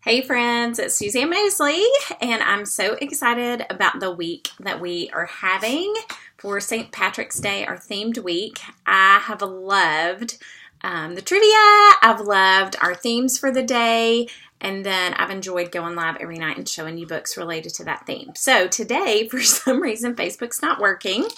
Hey friends, it's Suzanne Mosley, and I'm so excited about the week that we are having for St. Patrick's Day, our themed week. I have loved the trivia, I've loved our themes for the day, and then I've enjoyed going live every night and showing you books related to that theme. So today, for some reason, Facebook's not working,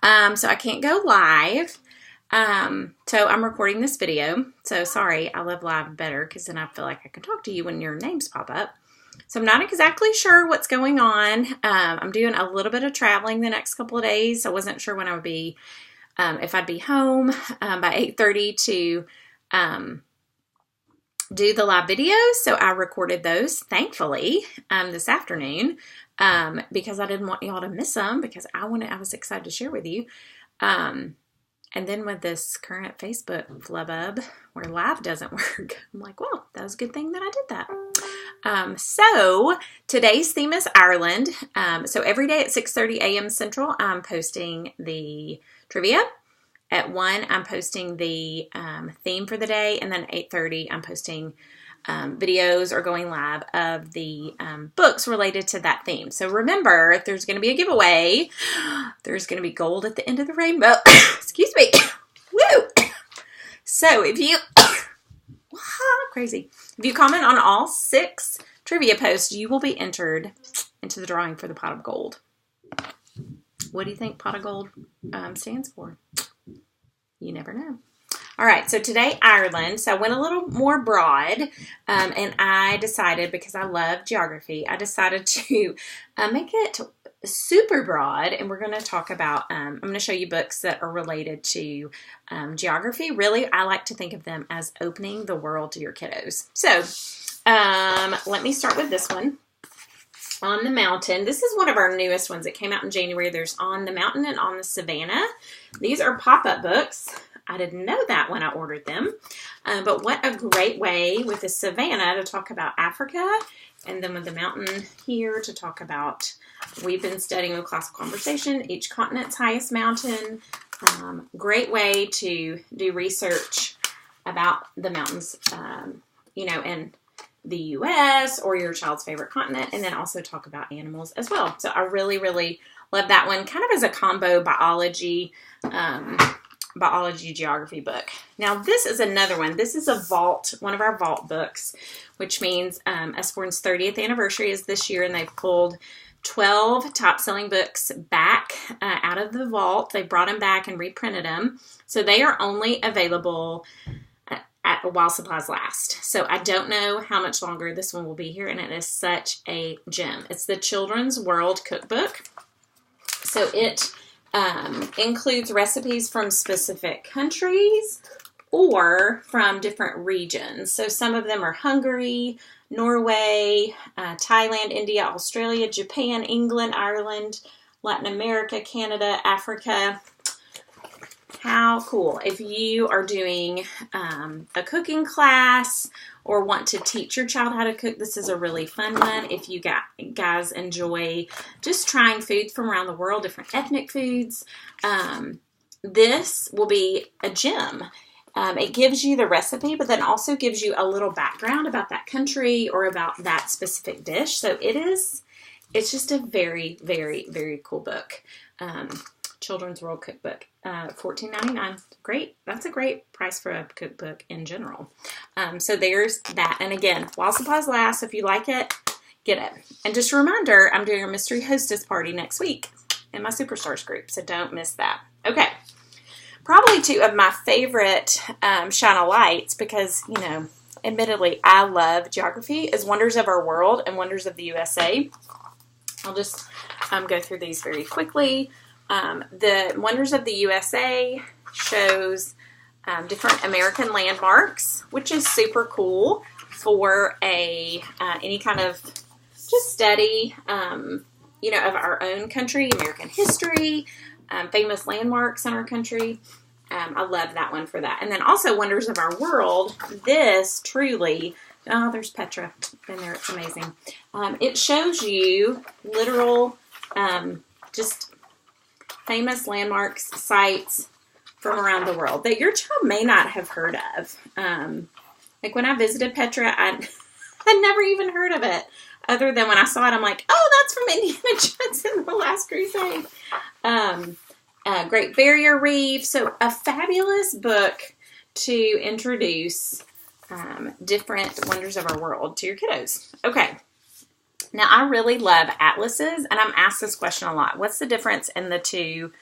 so I can't go live. So I'm recording this video, so sorry, I love live better because then I feel like I can talk to you when your names pop up. So I'm not exactly sure what's going on. I'm doing a little bit of traveling the next couple of days. I wasn't sure when I would be, if I'd be home by 8:30 to do the live videos. So I recorded those, thankfully, this afternoon because I didn't want y'all to miss them because I was excited to share with you. And then with this current Facebook flubub where live doesn't work, I'm like, well, that was a good thing that I did that. So today's theme is Ireland. So every day at 6:30 a.m. Central, I'm posting the trivia. At 1, I'm posting the theme for the day. And then at 8:30, I'm posting videos or going live of the books related to that theme. So remember, there's going to be a giveaway. There's going to be gold at the end of the rainbow. Excuse me. Woo! So if you, crazy. If you comment on all 6 trivia posts, you will be entered into the drawing for the pot of gold. What do you think pot of gold stands for? You never know. All right, so today, Ireland. So I went a little more broad, and I decided, because I love geography, I decided to make it super broad, and we're going to talk about, I'm going to show you books that are related to geography. Really, I like to think of them as opening the world to your kiddos. So let me start with this one. On the Mountain. This is one of our newest ones. It came out in January. There's On the Mountain and On the Savannah. These are pop-up books. I didn't know that when I ordered them. But what a great way with the Savannah to talk about Africa, and then with the Mountain here to talk about, we've been studying with Classical Conversation, each continent's highest mountain. Great way to do research about the mountains, in the U.S. or your child's favorite continent, and then also talk about animals as well. So I really, really love that one, kind of as a combo biology geography book. Now this is another one. This is one of our vault books, which means Usborne's 30th anniversary is this year, and they've pulled 12 top-selling books back out of the vault. They brought them back and reprinted them. So they are only available while supplies last. So I don't know how much longer this one will be here, and it is such a gem. It's the Children's World Cookbook. So it includes recipes from specific countries or from different regions. So some of them are Hungary, Norway, Thailand, India, Australia, Japan, England, Ireland, Latin America, Canada, Africa. How cool. If you are doing a cooking class or want to teach your child how to cook, this is a really fun one. If you guys enjoy just trying foods from around the world, different ethnic foods, this will be a gem. It gives you the recipe, but then also gives you a little background about that country or about that specific dish. So it's just a very, very, very cool book. Children's World Cookbook, $14.99. Great. That's a great price for a cookbook in general. So there's that. And again, while supplies last, if you like it, get it. And just a reminder, I'm doing a mystery hostess party next week in my Superstars group, so don't miss that. Okay. Probably 2 of my favorite shine a lights, because, admittedly, I love geography, is Wonders of Our World and Wonders of the USA. I'll just go through these very quickly. The Wonders of the USA shows different American landmarks, which is super cool for any kind of just study, of our own country, American history, famous landmarks in our country. I love that one for that. And then also Wonders of Our World. This truly, there's Petra in there. It's amazing. It shows you literal, just famous landmarks, sites from around the world that your child may not have heard of. Like when I visited Petra, I'd never even heard of it. Other than when I saw it, I'm like, oh, that's from Indiana Jones and the Last Crusade. Great Barrier Reef. So a fabulous book to introduce different wonders of our world to your kiddos. Okay. Now, I really love atlases, and I'm asked this question a lot. What's the difference in the two,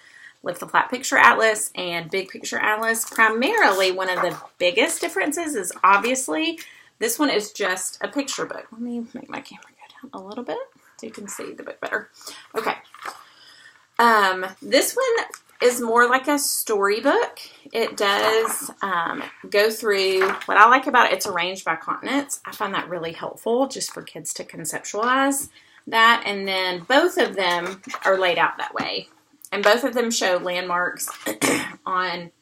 Lift the Flap Picture Atlas and Big Picture Atlas? Primarily, one of the biggest differences is obviously this one is just a picture book. Let me make my camera go down a little bit so you can see the book better. Okay. This one is more like a storybook. It does go through, what I like about it, it's arranged by continents. I find that really helpful just for kids to conceptualize that. And then both of them are laid out that way. And both of them show landmarks on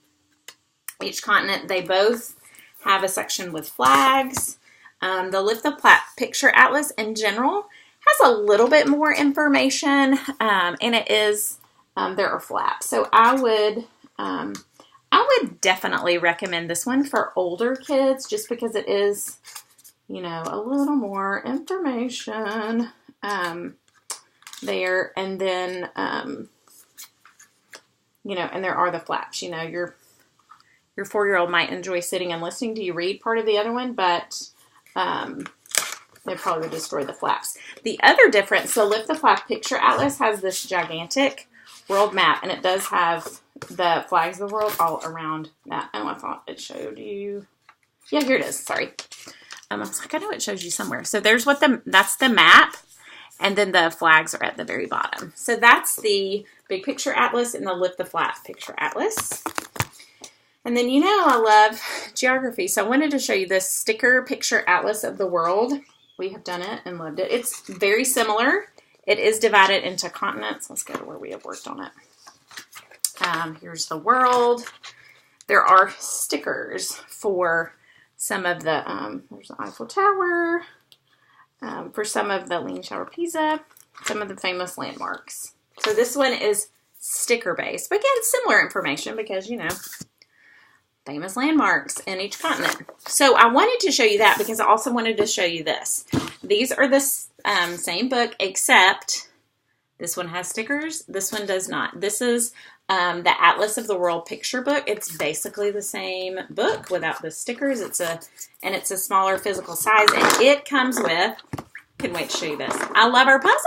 each continent. They both have a section with flags. The Lift the Flap Picture Atlas in general has a little bit more information, and it is, there are flaps. So I would definitely recommend this one for older kids just because it is, you know, a little more information there. And then, you know, and there are the flaps. You know, your 4-year-old might enjoy sitting and listening to you read part of the other one, but they probably would destroy the flaps. The other difference, so Lift the Flap Picture Atlas has this gigantic world map, and it does have the flags of the world all around that. Oh, I thought it showed you. Yeah, here it is. Sorry. I was like, I know it shows you somewhere. So there's that's the map, and then the flags are at the very bottom. So that's the Big Picture Atlas and the Lift the Flap Picture Atlas. And then, you know, I love geography. So I wanted to show you this sticker picture atlas of the world. We have done it and loved it. It's very similar. It is divided into continents. Let's go to where we have worked on it. Here's the world. There are stickers for some of the, there's the Eiffel Tower, for some of the Leaning Tower of Pisa, some of the famous landmarks. So this one is sticker-based. But again, similar information because, you know, famous landmarks in each continent. So I wanted to show you that because I also wanted to show you this. These are the same book, except this one has stickers. This one does not. This is the Atlas of the World picture book. It's basically the same book without the stickers. It's a smaller physical size, and it comes with, couldn't wait to show you this. I love our puzzles.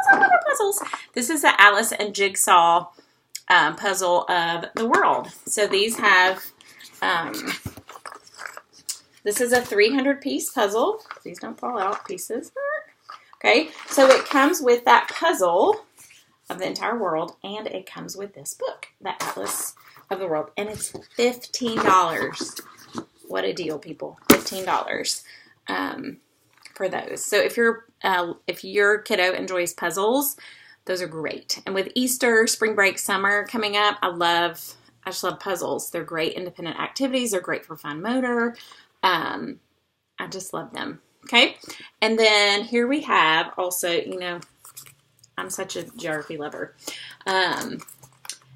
I love our puzzles. This is the Alice and Jigsaw puzzle of the world. So these have, this is a 300-piece puzzle. Please don't fall out pieces. Okay, so it comes with that puzzle of the entire world, and it comes with this book, the Atlas of the World, and it's $15. What a deal, people! $15 for those. So if your kiddo enjoys puzzles, those are great. And with Easter, spring break, summer coming up, I just love puzzles. They're great independent activities. They're great for fine motor. I just love them. Okay. And then here we have also, you know, I'm such a geography lover.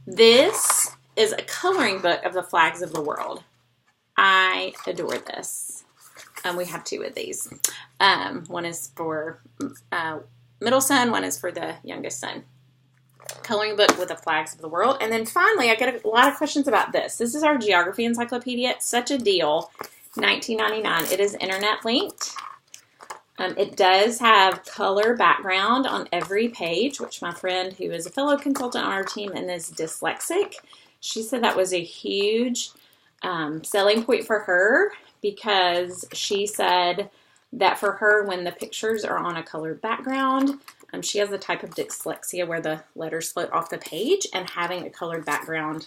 This is a coloring book of the flags of the world. I adore this. We have two of these. One is for middle son. One is for the youngest son. Coloring book with the flags of the world. And then finally, I get a lot of questions about this. This is our geography encyclopedia. It's such a deal. $19.99. It is internet linked. It does have color background on every page, which my friend who is a fellow consultant on our team and is dyslexic, she said that was a huge selling point for her because she said that for her, when the pictures are on a colored background, she has a type of dyslexia where the letters float off the page, and having a colored background,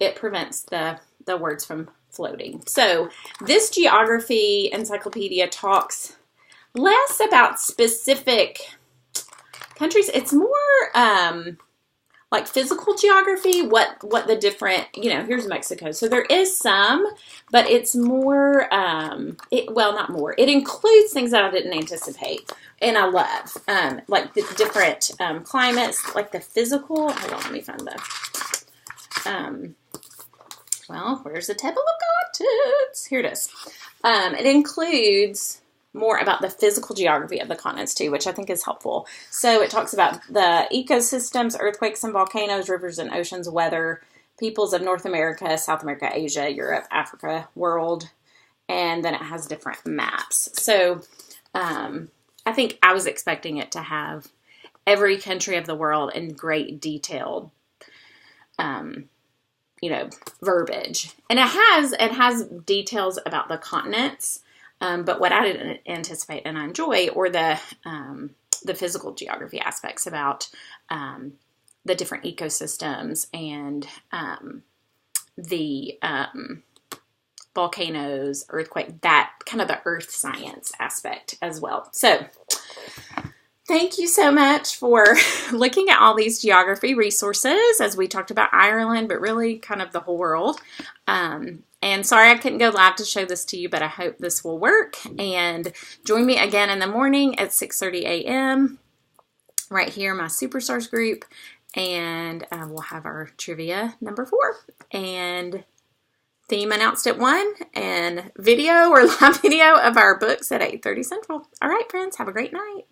it prevents the words from floating. So this geography encyclopedia talks less about specific countries. It's more like physical geography, what the different, you know, here's Mexico. So there is some, but it's more, not more. It includes things that I didn't anticipate. And I love, like the different climates, like the physical, hold on, let me find well, where's the table of contents? Here it is. It includes more about the physical geography of the continents too, which I think is helpful. So it talks about the ecosystems, earthquakes and volcanoes, rivers and oceans, weather, peoples of North America, South America, Asia, Europe, Africa, world, and then it has different maps. So I think I was expecting it to have every country of the world in great detailed verbiage. And it has details about the continents, but what I didn't anticipate and I enjoy, or the physical geography aspects about the different ecosystems and the volcanoes, earthquake, that kind of the earth science aspect as well. So thank you so much for looking at all these geography resources as we talked about Ireland, but really kind of the whole world. And sorry I couldn't go live to show this to you, but I hope this will work. And join me again in the morning at 6:30 a.m. right here in my Superstars group. And we'll have our trivia number 4. And theme announced at 1. And video or live video of our books at 8:30 Central. All right, friends, have a great night.